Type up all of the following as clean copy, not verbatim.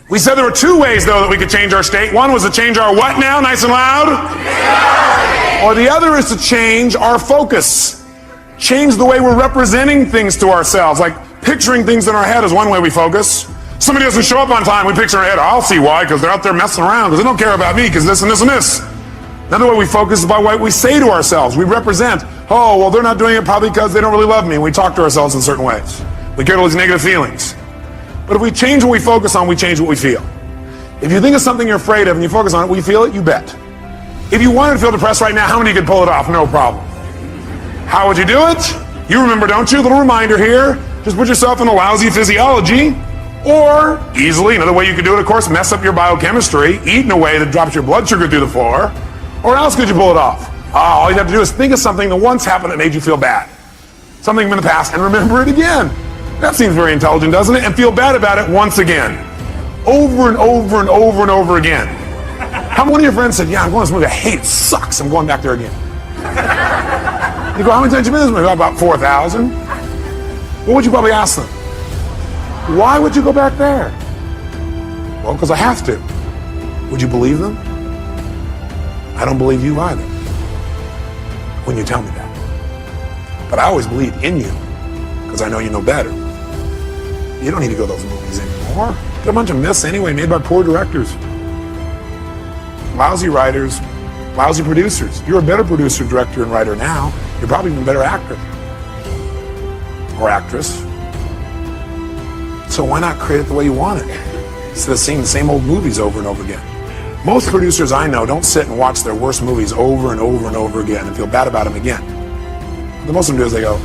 We said there were two ways, though, that we could change our state. One was to change our what now? Nice and loud. Or the other is to change our focus. Change the way we're representing things to ourselves. Like picturing things in our head is one way we focus. Somebody doesn't show up on time, we picture in our head, I'll see why, because they're out there messing around, because they don't care about me, because this and this and this. Another way we focus is by what we say to ourselves. We represent, oh, well, they're not doing it probably because they don't really love me. And we talk to ourselves in certain ways. We get all these negative feelings. But if we change what we focus on, we change what we feel. If you think of something you're afraid of and you focus on it, will you feel it? You bet. If you wanted to feel depressed right now, how many could pull it off? No problem. How would you do it? You remember, don't you? Little reminder here. Just put yourself in a lousy physiology. Or, easily, another way you could do it, of course, mess up your biochemistry, eat in a way that drops your blood sugar through the floor. Or how else could you pull it off? All you have to do is think of something that once happened that made you feel bad. Something from the past, and remember it again. That seems very intelligent, doesn't it? And feel bad about it once again. Over and over and over and over again. How many of your friends said, yeah, I'm going to this movie, I hate it, sucks, I'm going back there again. You go, how many times have you been to this movie? About 4,000. What would you probably ask them? Why would you go back there? Well, because I have to. Would you believe them? I don't believe you either when you tell me that. But I always believe in you because I know you know better. You don't need to go to those movies anymore. They're a bunch of myths anyway, made by poor directors. Lousy writers, lousy producers. You're a better producer, director, and writer now. You're probably even a better actor or actress. So why not create it the way you want it instead of seeing the same old movies over and over again? Most producers I know don't sit and watch their worst movies over and over and over again and feel bad about them again. The most of them do is they go,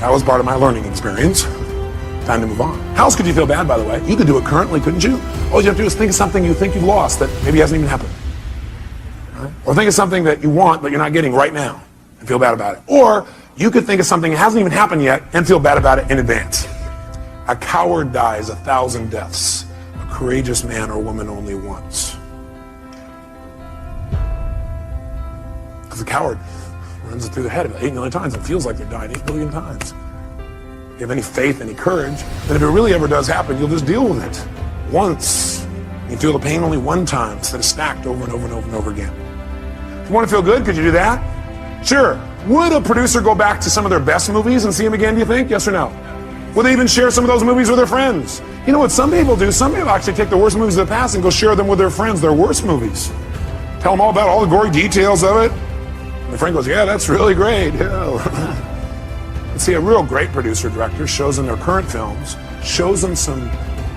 that was part of my learning experience. Time to move on. How else could you feel bad, by the way? You could do it currently, couldn't you? All you have to do is think of something you think you've lost that maybe hasn't even happened. Right? Or think of something that you want but you're not getting right now and feel bad about it. Or you could think of something that hasn't even happened yet and feel bad about it in advance. A coward dies 1,000 deaths. A courageous man or woman only once. Because a coward runs it through their head about 8 million times and feels like they're dying 8 billion times. If you have any faith, any courage, then if it really ever does happen, you'll just deal with it once. You feel the pain only one time instead of stacked over and over and over and over again. If you want to feel good, could you do that? Sure. Would a producer go back to some of their best movies and see them again, do you think? Yes or no? Would they even share some of those movies with their friends? You know what some people do? Some people actually take the worst movies of the past and go share them with their friends, their worst movies. Tell them all about all the gory details of it. And the friend goes, yeah, that's really great. Yeah. See, a real great producer director shows them their current films, shows them some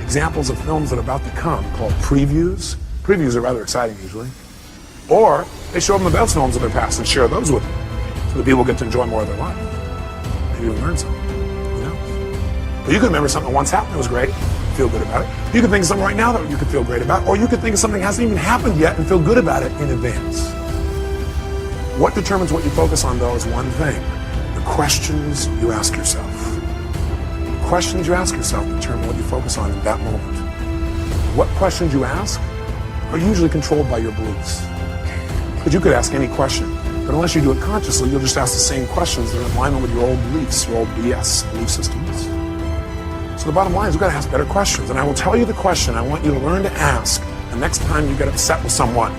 examples of films that are about to come called previews. Previews are rather exciting usually. Or they show them the best films of their past and share those with them so that people get to enjoy more of their life. Maybe even learn something. Who knows? But you could remember something that once happened that was great, feel good about it. You could think of something right now that you could feel great about, or you could think of something that hasn't even happened yet and feel good about it in advance. What determines what you focus on, though, is one thing. Questions you ask yourself. Questions you ask yourself determine what you focus on in that moment. What questions you ask are usually controlled by your beliefs. But you could ask any question, but unless you do it consciously, you'll just ask the same questions that are in alignment with your old beliefs, your old BS belief systems. So the bottom line is we've got to ask better questions. And I will tell you the question I want you to learn to ask the next time you get upset with someone.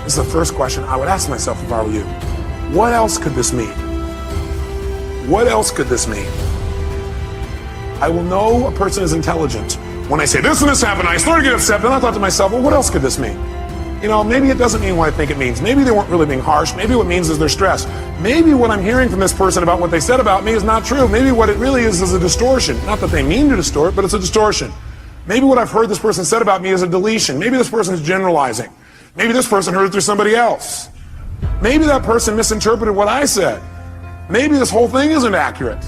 This is the first question I would ask myself if I were you. What else could this mean? What else could this mean? I will know a person is intelligent when I say this and this happened. I started to get upset, and I thought to myself, well, what else could this mean? You know, maybe it doesn't mean what I think it means. Maybe they weren't really being harsh. Maybe what it means is they're stressed. Maybe what I'm hearing from this person about what they said about me is not true. Maybe what it really is a distortion. Not that they mean to distort, but it's a distortion. Maybe what I've heard this person said about me is a deletion. Maybe this person is generalizing. Maybe this person heard it through somebody else. Maybe that person misinterpreted what I said. Maybe this whole thing isn't accurate.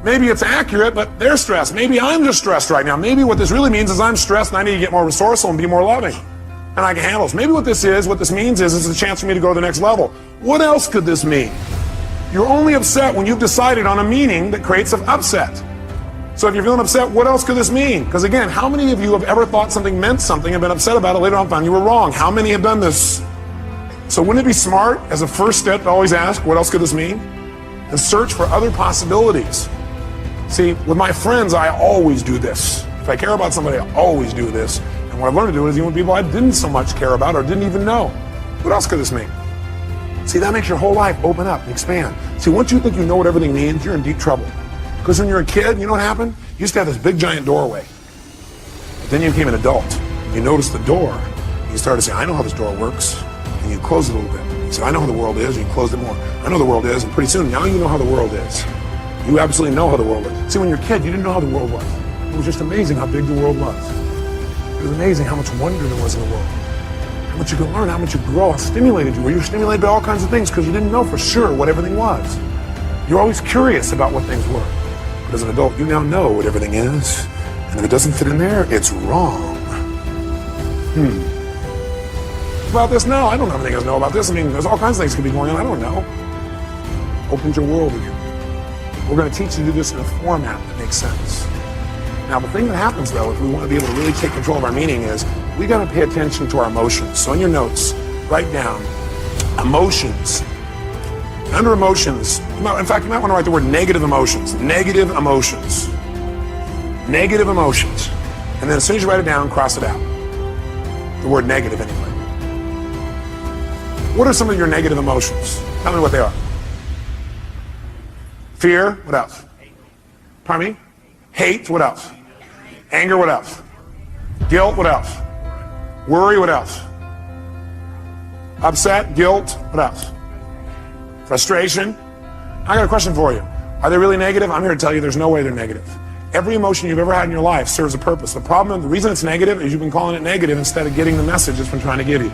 Maybe it's accurate, but they're stressed. Maybe I'm just stressed right now. Maybe what this really means is I'm stressed and I need to get more resourceful and be more loving. And I can handle this. Maybe what this means is it's a chance for me to go to the next level. What else could this mean? You're only upset when you've decided on a meaning that creates an upset. So if you're feeling upset, what else could this mean? Because again, how many of you have ever thought something meant something and been upset about it later on found you were wrong? How many have done this? So wouldn't it be smart as a first step to always ask, what else could this mean? And search for other possibilities. See, with my friends, I always do this. If I care about somebody, I always do this. And And what I've learned to do is even with people I didn't so much care about or didn't even know. What else could this mean? See, that makes your whole life open up and expand. See, once you think you know what everything means, you're in deep trouble. Because when you're a kid, you know what happened? You used to have this big giant doorway. But then you became an adult. You noticed the door. You started to say, I know how this door works. And you close it a little bit. You said, I know how the world is. And you closed it more. I know the world is. And pretty soon, now you know how the world is. You absolutely know how the world is. See, when you're a kid, you didn't know how the world was. It was just amazing how big the world was. It was amazing how much wonder there was in the world. How much you could learn, how much you grow, how stimulated you were. You were stimulated by all kinds of things because you didn't know for sure what everything was. You're always curious about what things were. But as an adult, you now know what everything is. And if it doesn't fit in there, it's wrong. About this now, I don't have anything to know about this. I mean, there's all kinds of things that could be going on. I don't know. Opens your world again. We're going to teach you to do this in a format that makes sense. Now, the thing that happens, though, if we want to be able to really take control of our meaning is we got to pay attention to our emotions. So in your notes, write down emotions. Under emotions, in fact, you might want to write the word negative emotions. Negative emotions. Negative emotions. And then as soon as you write it down, cross it out. The word negative, anyway. What are some of your negative emotions? Tell me what they are. Fear, what else? Pardon me? Hate, what else? Anger, what else? Guilt, what else? Worry, what else? Upset, guilt, what else? Frustration. I got a question for you. Are they really negative? I'm here to tell you there's no way they're negative. Every emotion you've ever had in your life serves a purpose. The reason it's negative is you've been calling it negative instead of getting the message it's been trying to give you.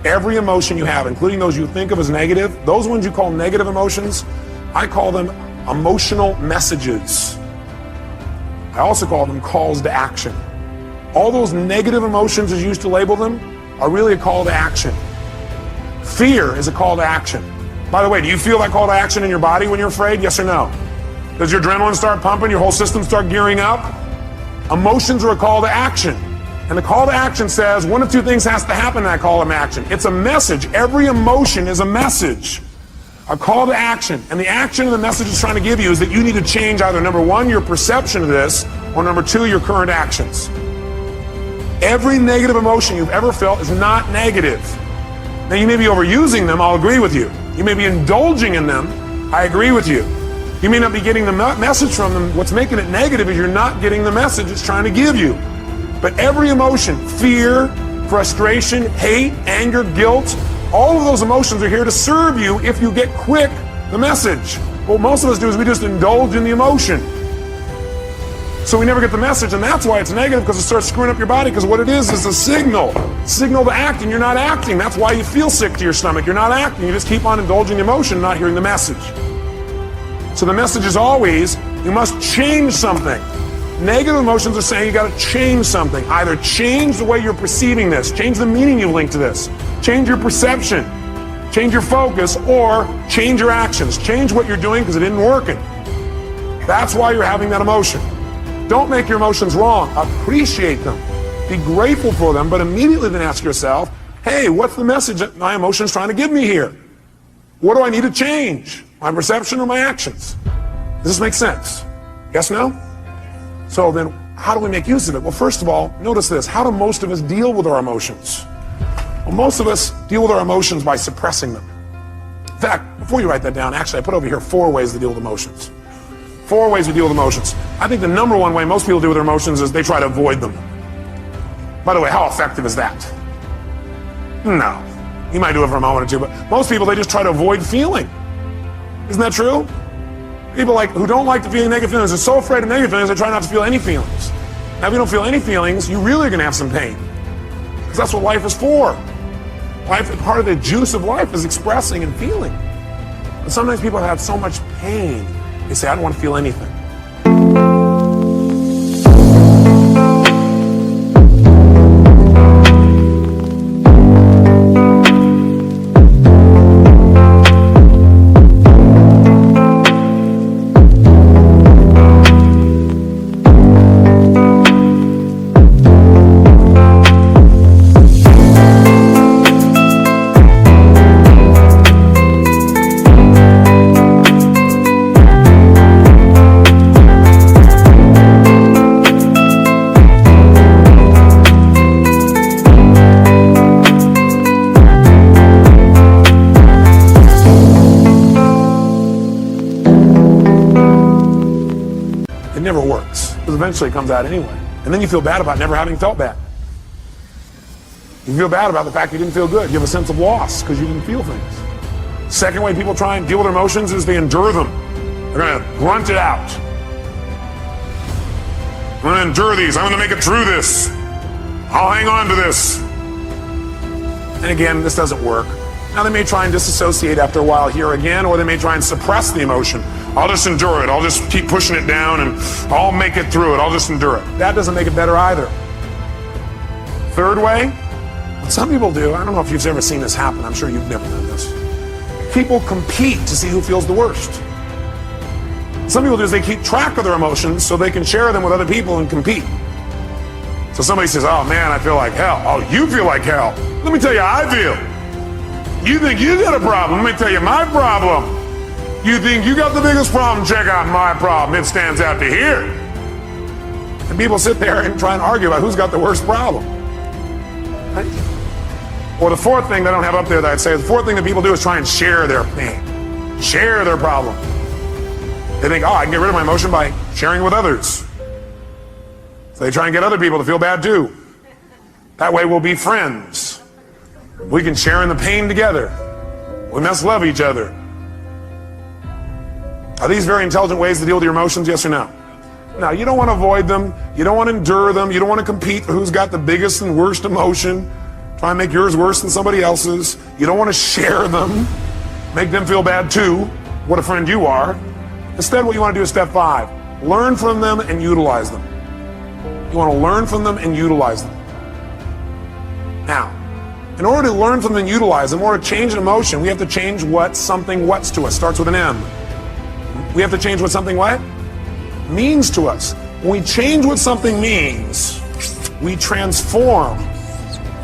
Every emotion you have, including those you think of as negative, those ones you call negative emotions, I call them emotional messages. I also call them calls to action. All those negative emotions, as you used to label them, are really a call to action. Fear is a call to action. By the way, do you feel that call to action in your body when you're afraid? Yes or no? Does your adrenaline start pumping? Your whole system start gearing up? Emotions are a call to action. And the call to action says one of two things has to happen in that call to action. It's a message. Every emotion is a message. A call to action. And the action and the message it's trying to give you is that you need to change either, number one, your perception of this, or number two, your current actions. Every negative emotion you've ever felt is not negative. Now, you may be overusing them, I'll agree with you. You may be indulging in them, I agree with you. You may not be getting the message from them. What's making it negative is you're not getting the message it's trying to give you. But every emotion, fear, frustration, hate, anger, guilt, all of those emotions are here to serve you if you get quick the message. What most of us do is we just indulge in the emotion. So we never get the message, and that's why it's negative, because it starts screwing up your body, because what it is a signal to act, and you're not acting. That's why you feel sick to your stomach. You're not acting. You just keep on indulging the emotion, not hearing the message. So the message is always, you must change something. Negative emotions are saying you got to change something. Either change the way you're perceiving this, change the meaning you link to this, change your perception, change your focus, or change your actions. Change what you're doing because it isn't working. That's why you're having that emotion. Don't make your emotions wrong. Appreciate them. Be grateful for them, but immediately then ask yourself, hey, what's the message that my emotion's trying to give me here? What do I need to change? My perception or my actions? Does this make sense? Yes, no? So then, how do we make use of it? Well, first of all, notice this. How do most of us deal with our emotions? Well, most of us deal with our emotions by suppressing them. In fact, before you write that down, actually, I put over here 4 ways to deal with emotions. 4 ways we deal with emotions. I think the number one way most people deal with their emotions is they try to avoid them. By the way, how effective is that? No. You might do it for a moment or two, but most people, they just try to avoid feeling. Isn't that true? People who don't like to feel negative feelings are so afraid of negative feelings, they try not to feel any feelings. Now, if you don't feel any feelings, you really are going to have some pain. Because that's what life is for. Part of the juice of life is expressing and feeling. But sometimes people have so much pain, they say, I don't want to feel anything. It never works, because eventually it comes out anyway. And then you feel bad about never having felt bad. You feel bad about the fact you didn't feel good. You have a sense of loss because you didn't feel things. Second way people try and deal with their emotions is they endure them. They're going to grunt it out. I'm going to endure these. I'm going to make it through this. I'll hang on to this. And again, this doesn't work. Now they may try and disassociate after a while here again, or they may try and suppress the emotion. I'll just endure it. I'll just keep pushing it down and I'll make it through it. I'll just endure it. That doesn't make it better either. Third way, what some people do, I don't know if you've ever seen this happen. I'm sure you've never done this. People compete to see who feels the worst. Some people do is they keep track of their emotions so they can share them with other people and compete. So somebody says, oh man, I feel like hell. Oh, you feel like hell. Let me tell you how I feel. You think you got a problem? Let me tell you my problem. You think you got the biggest problem? Check out my problem. It stands out to here. And people sit there and try and argue about who's got the worst problem. Right? Or the fourth thing that I don't have up there that I'd say, the fourth thing that people do is try and share their pain, share their problem. They think, oh, I can get rid of my emotion by sharing with others. So they try and get other people to feel bad too. That way we'll be friends. We can share in the pain together. We must love each other. Are these very intelligent ways to deal with your emotions, yes or no? No, you don't want to avoid them. You don't want to endure them. You don't want to compete for who's got the biggest and worst emotion. Try and make yours worse than somebody else's. You don't want to share them. Make them feel bad too. What a friend you are. Instead, what you want to do is step 5. Learn from them and utilize them. You want to learn from them and utilize them. Now, in order to learn from them and utilize them, in order to change an emotion, we have to change what something what's to us. Starts with an M. We have to change what something what? Means to us. When we change what something means, we transform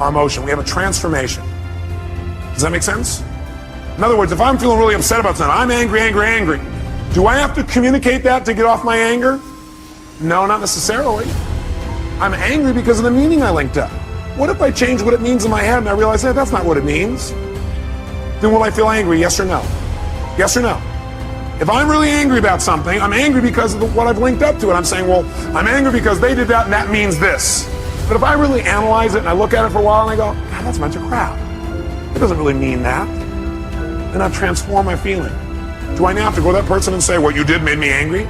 our emotion. We have a transformation. Does that make sense? In other words, if I'm feeling really upset about something, I'm angry, angry. Do I have to communicate that to get off my anger? No, not necessarily. I'm angry because of the meaning I linked up. What if I change what it means in my head and I realize, hey, that's not what it means? Then will I feel angry, yes or no? Yes or no? If I'm really angry about something, I'm angry because of what I've linked up to it. I'm saying, well, I'm angry because they did that and that means this. But if I really analyze it and I look at it for a while and I go, God, that's a bunch of crap. It doesn't really mean that. Then I've transformed my feeling. Do I now have to go to that person and say, what you did made me angry?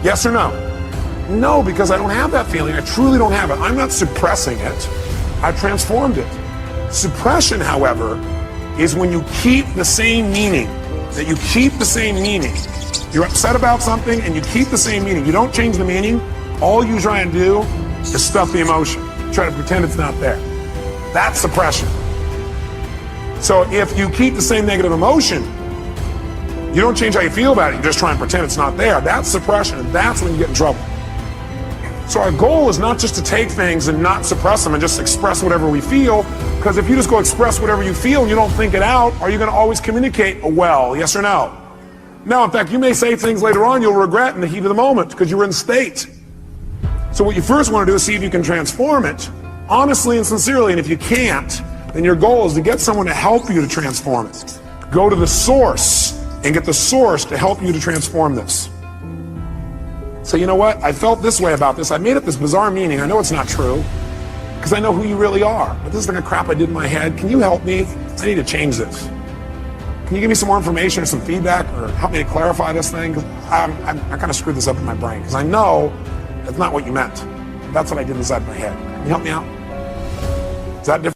Yes or no? No, because I don't have that feeling. I truly don't have it. I'm not suppressing it. I've transformed it. Suppression, however, is when you keep the same meaning. That you keep the same meaning. You're upset about something and you keep the same meaning. You don't change the meaning. All you try and do is stuff the emotion. Try to pretend it's not there. That's suppression. So if you keep the same negative emotion, you don't change how you feel about it, you just try and pretend it's not there. That's suppression, and that's when you get in trouble. So our goal is not just to take things and not suppress them and just express whatever we feel, because if you just go express whatever you feel and you don't think it out, are you going to always communicate well, yes or no? No, in fact, you may say things later on you'll regret in the heat of the moment because you were in state. So what you first want to do is see if you can transform it, honestly and sincerely, and if you can't, then your goal is to get someone to help you to transform it. Go to the source and get the source to help you to transform this. So you know what? I felt this way about this. I made up this bizarre meaning. I know it's not true because I know who you really are. But this is like a crap I did in my head. Can you help me? I need to change this. Can you give me some more information or some feedback or help me to clarify this thing? I kind of screwed this up in my brain because I know that's not what you meant. That's what I did inside my head. Can you help me out? Is that different?